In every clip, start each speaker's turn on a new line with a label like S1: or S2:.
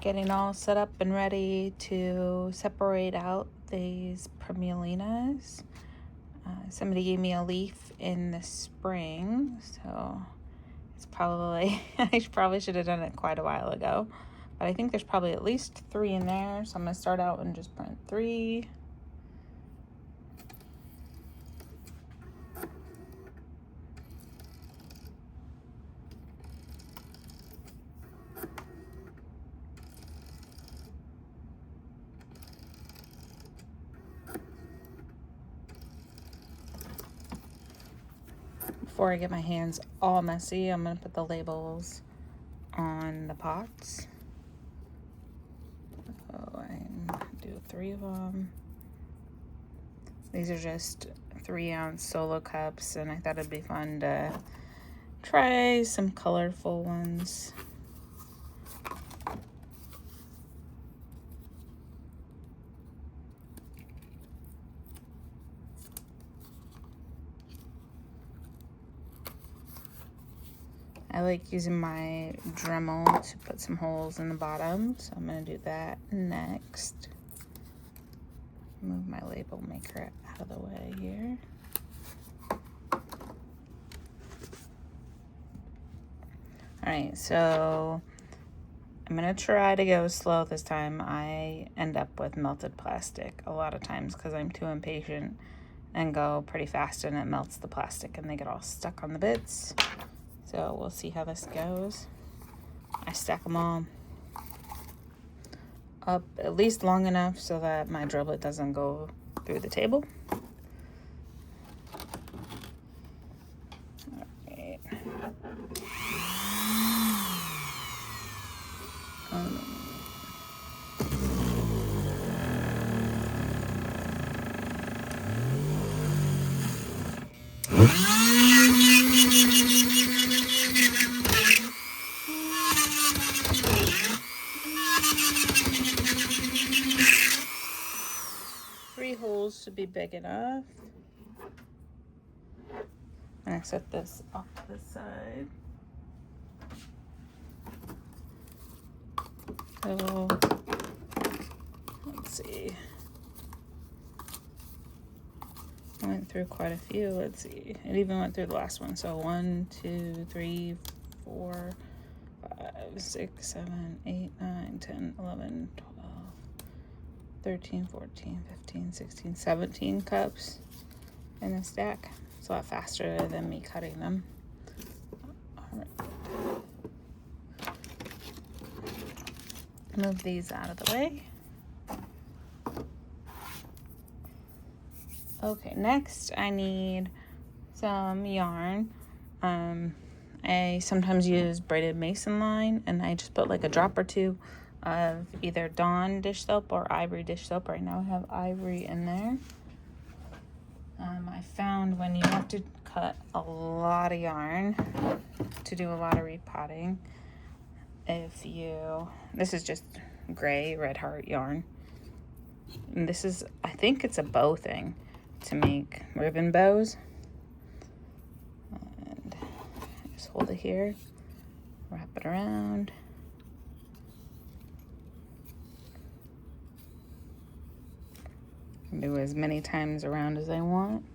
S1: getting all set up and ready to separate out these Primulinas. Somebody gave me a leaf in the spring, so it's probably, I probably should have done it quite a while ago. But I think there's probably at least 3 in there, so I'm going to start out and just print 3. Before I get my hands all messy, I'm going to put the labels on the pots. So I do 3 of them. These are just 3-ounce solo cups, and I thought it'd be fun to try some colorful ones. I like using my Dremel to put some holes in the bottom, so I'm going to do that next. Move my label maker out of the way here. Alright, so I'm going to try to go slow this time. I end up with melted plastic a lot of times because I'm too impatient and go pretty fast, and it melts the plastic and they get all stuck on the bits. So we'll see how this goes. I stack them all up at least long enough so that my drill bit doesn't go through the table. Alright. 3 holes should be big enough. And I set this off to the side. So let's see. I went through quite a few. Let's see. It even went through the last one. So 1, 2, 3, 4, 5, 6, 7, 8, 9, 10, 11, 12, 13, 14, 15, 16, 17 cups in a stack. It's a lot faster than me cutting them. All right. Move these out of the way. Okay, next I need some yarn. I sometimes use braided mason line, and I just put like a drop or 2 of either Dawn dish soap or Ivory dish soap. Right now I have Ivory in there. I found when you have to cut a lot of yarn to do a lot of repotting, this is just gray Red Heart yarn. And this is, I think it's a bow thing to make ribbon bows. And just hold it here, wrap it around. Do as many times around as I want.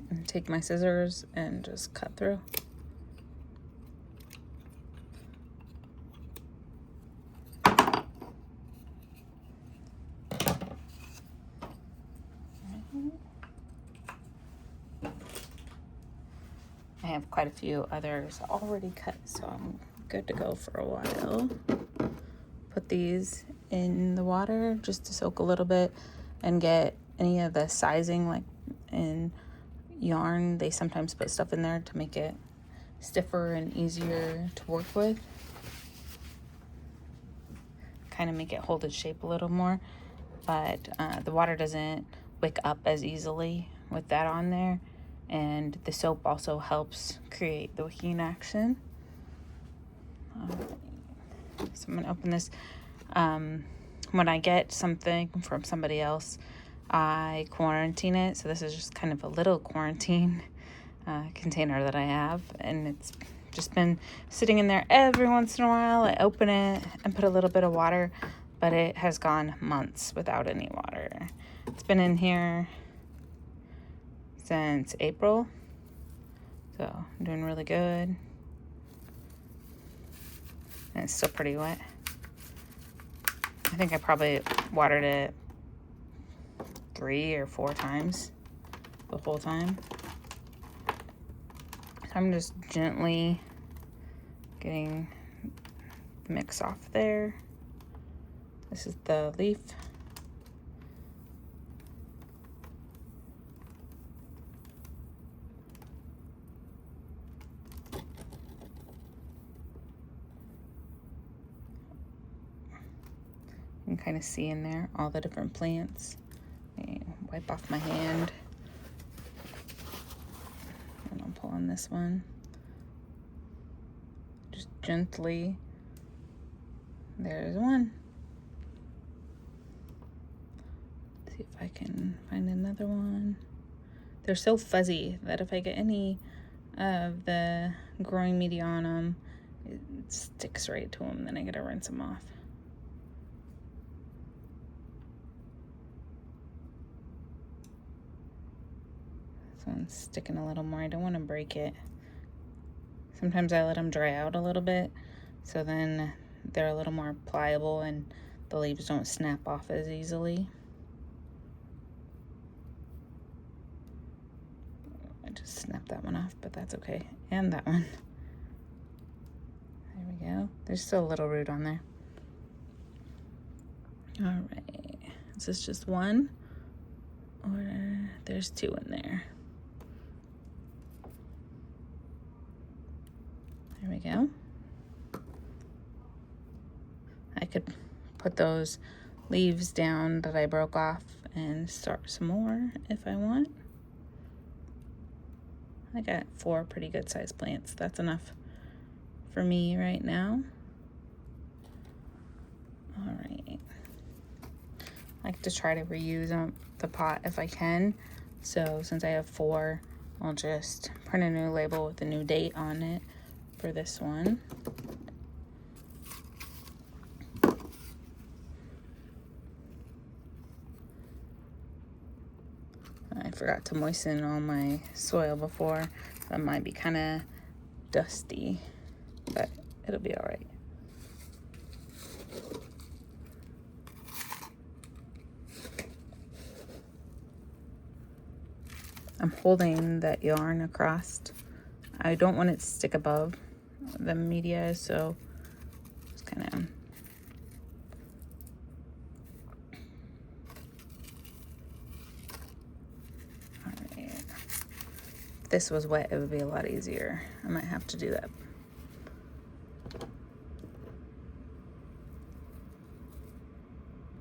S1: And take my scissors and just cut through. I have quite a few others already cut, so I'm good to go for a while. Put these in the water just to soak a little bit and get any of the sizing, like in yarn. They sometimes put stuff in there to make it stiffer and easier to work with. Kind of make it hold its shape a little more, but the water doesn't wick up as easily with that on there, and the soap also helps create the wicking action. So I'm gonna open this. When I get something from somebody else, I quarantine it. So this is just kind of a little quarantine container that I have, and it's just been sitting in there every once in a while. I open it and put a little bit of water, but it has gone months without any water. It's been in here since April, so I'm doing really good. And it's still pretty wet. I think I probably watered it 3 or 4 times the whole time. So I'm just gently getting the mix off there. This is the leaf. You can kind of see in there all the different plants. Wipe off my hand. And I'll pull on this one. Just gently. There's one. See if I can find another one. They're so fuzzy that if I get any of the growing media on them, it sticks right to them. Then I gotta rinse them off. One's sticking a little more. I don't want to break it. Sometimes I let them dry out a little bit, so then they're a little more pliable and the leaves don't snap off as easily. I just snapped that one off, but that's okay. And that one. There we go. There's still a little root on there. All right. Is this just one? Or there's 2 in there. There we go. I could put those leaves down that I broke off and start some more if I want. I got 4 pretty good sized plants. That's enough for me right now. All right. I like to try to reuse the pot if I can. So since I have 4, I'll just print a new label with a new date on it for this one. I forgot to moisten all my soil before. That might be kind of dusty, but it'll be all right. I'm holding that yarn across. I don't want it to stick above the media, so just kind of all right. If this was wet, it would be a lot easier. I might have to do that.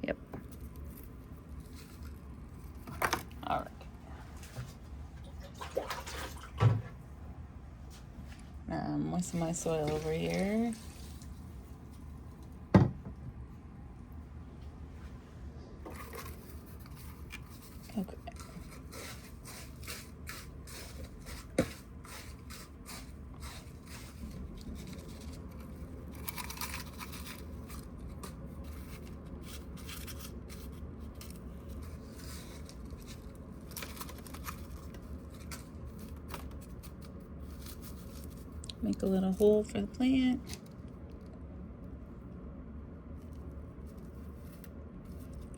S1: Yep. All right. Moisten my soil over here. Okay. Make a little hole for the plant.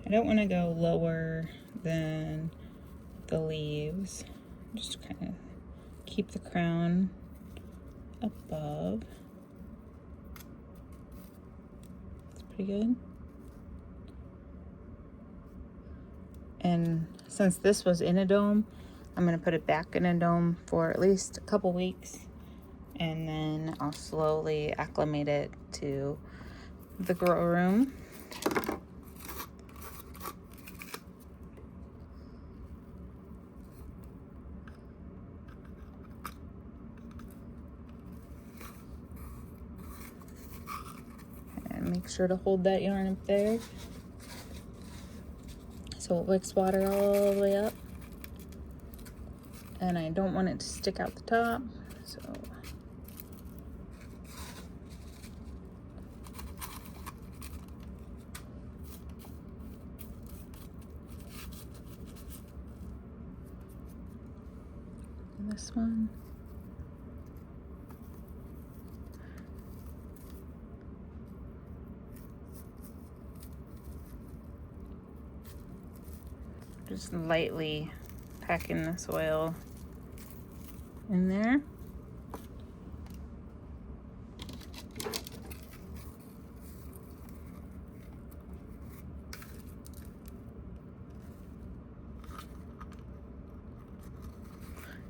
S1: I don't want to go lower than the leaves. Just kind of keep the crown above. It's pretty good. And since this was in a dome, I'm going to put it back in a dome for at least a couple weeks. And then I'll slowly acclimate it to the grow room. And make sure to hold that yarn up there so it wicks water all the way up. And I don't want it to stick out the top, so this one. Just lightly packing the soil in there.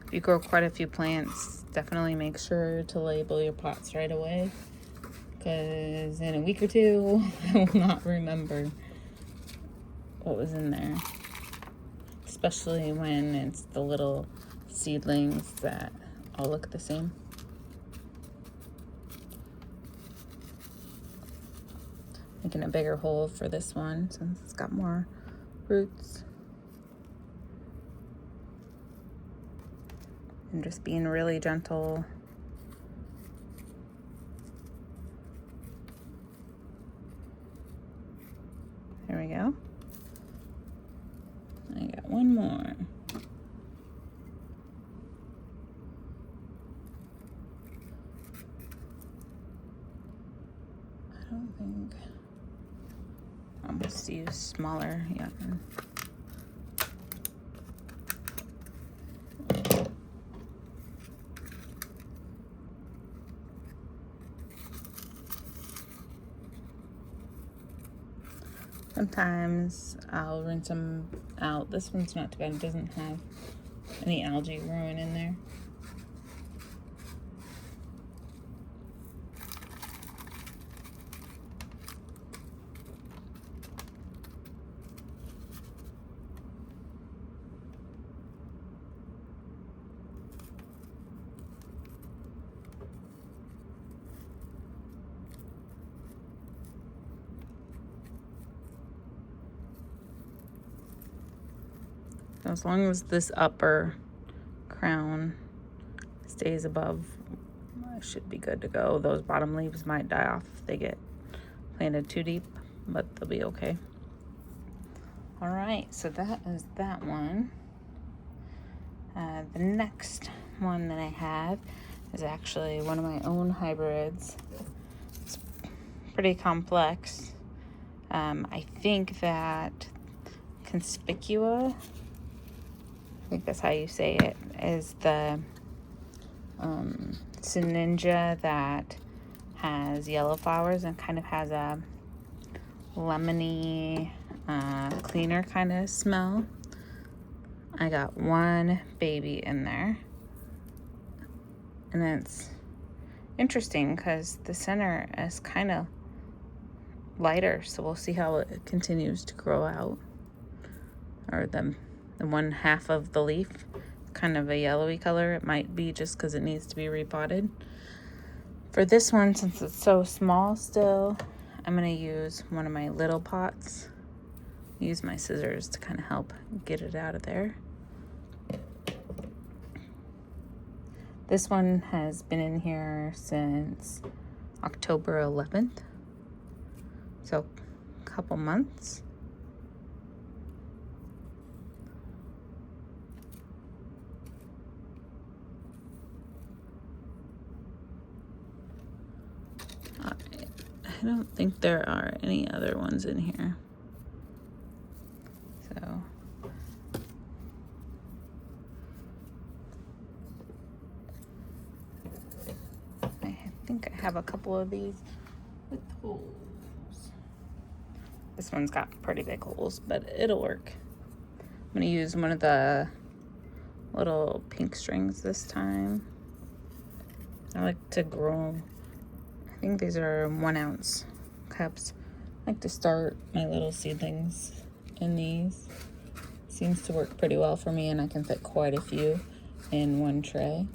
S1: If you grow quite a few plants, definitely make sure to label your pots right away, because in a week or two, I will not remember what was in there. Especially when it's the little seedlings that all look the same. Making a bigger hole for this one since it's got more roots. And just being really gentle. There we go. I got one more. I don't think I'll just use smaller yarn. Sometimes I'll rinse them out. This one's not too bad. It doesn't have any algae growing in there. As long as this upper crown stays above, I should be good to go. Those bottom leaves might die off if they get planted too deep, but they'll be okay. All right, so that is that one. The next one that I have is actually one of my own hybrids. It's pretty complex. I think that Conspicua, I think that's how you say it, is the Sinningia that has yellow flowers and kind of has a lemony, cleaner kind of smell. I got one baby in there. And it's interesting because the center is kind of lighter, so we'll see how it continues to grow out. Or the one half of the leaf, kind of a yellowy color. It might be just because it needs to be repotted. For this one, since it's so small still, I'm going to use one of my little pots. Use my scissors to kind of help get it out of there. This one has been in here since October 11th, so a couple months. I don't think there are any other ones in here. So I think I have a couple of these with holes. This one's got pretty big holes, but it'll work. I'm gonna use one of the little pink strings this time. I like to grow, I think these are 1 ounce cups. I like to start my little seedlings in these. Seems to work pretty well for me, and I can fit quite a few in one tray.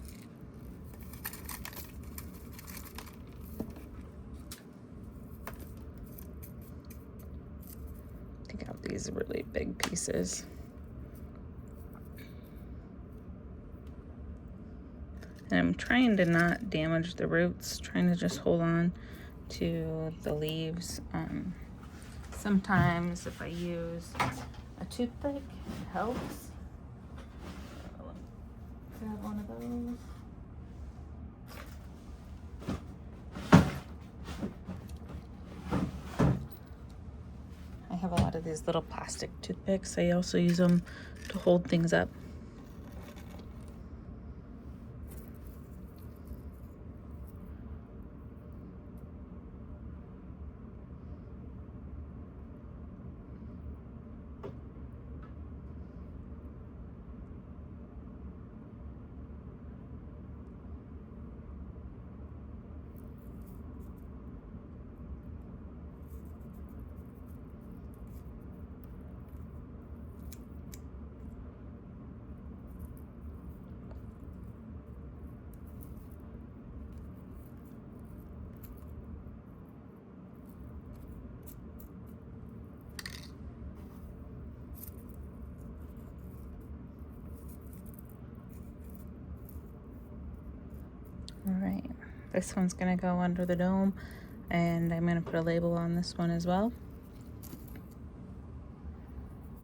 S1: Take out these really big pieces. And I'm trying to not damage the roots, trying to just hold on to the leaves. Sometimes if I use a toothpick, it helps. Grab one of those. I have a lot of these little plastic toothpicks. I also use them to hold things up. All right, this one's gonna go under the dome, and I'm gonna put a label on this one as well.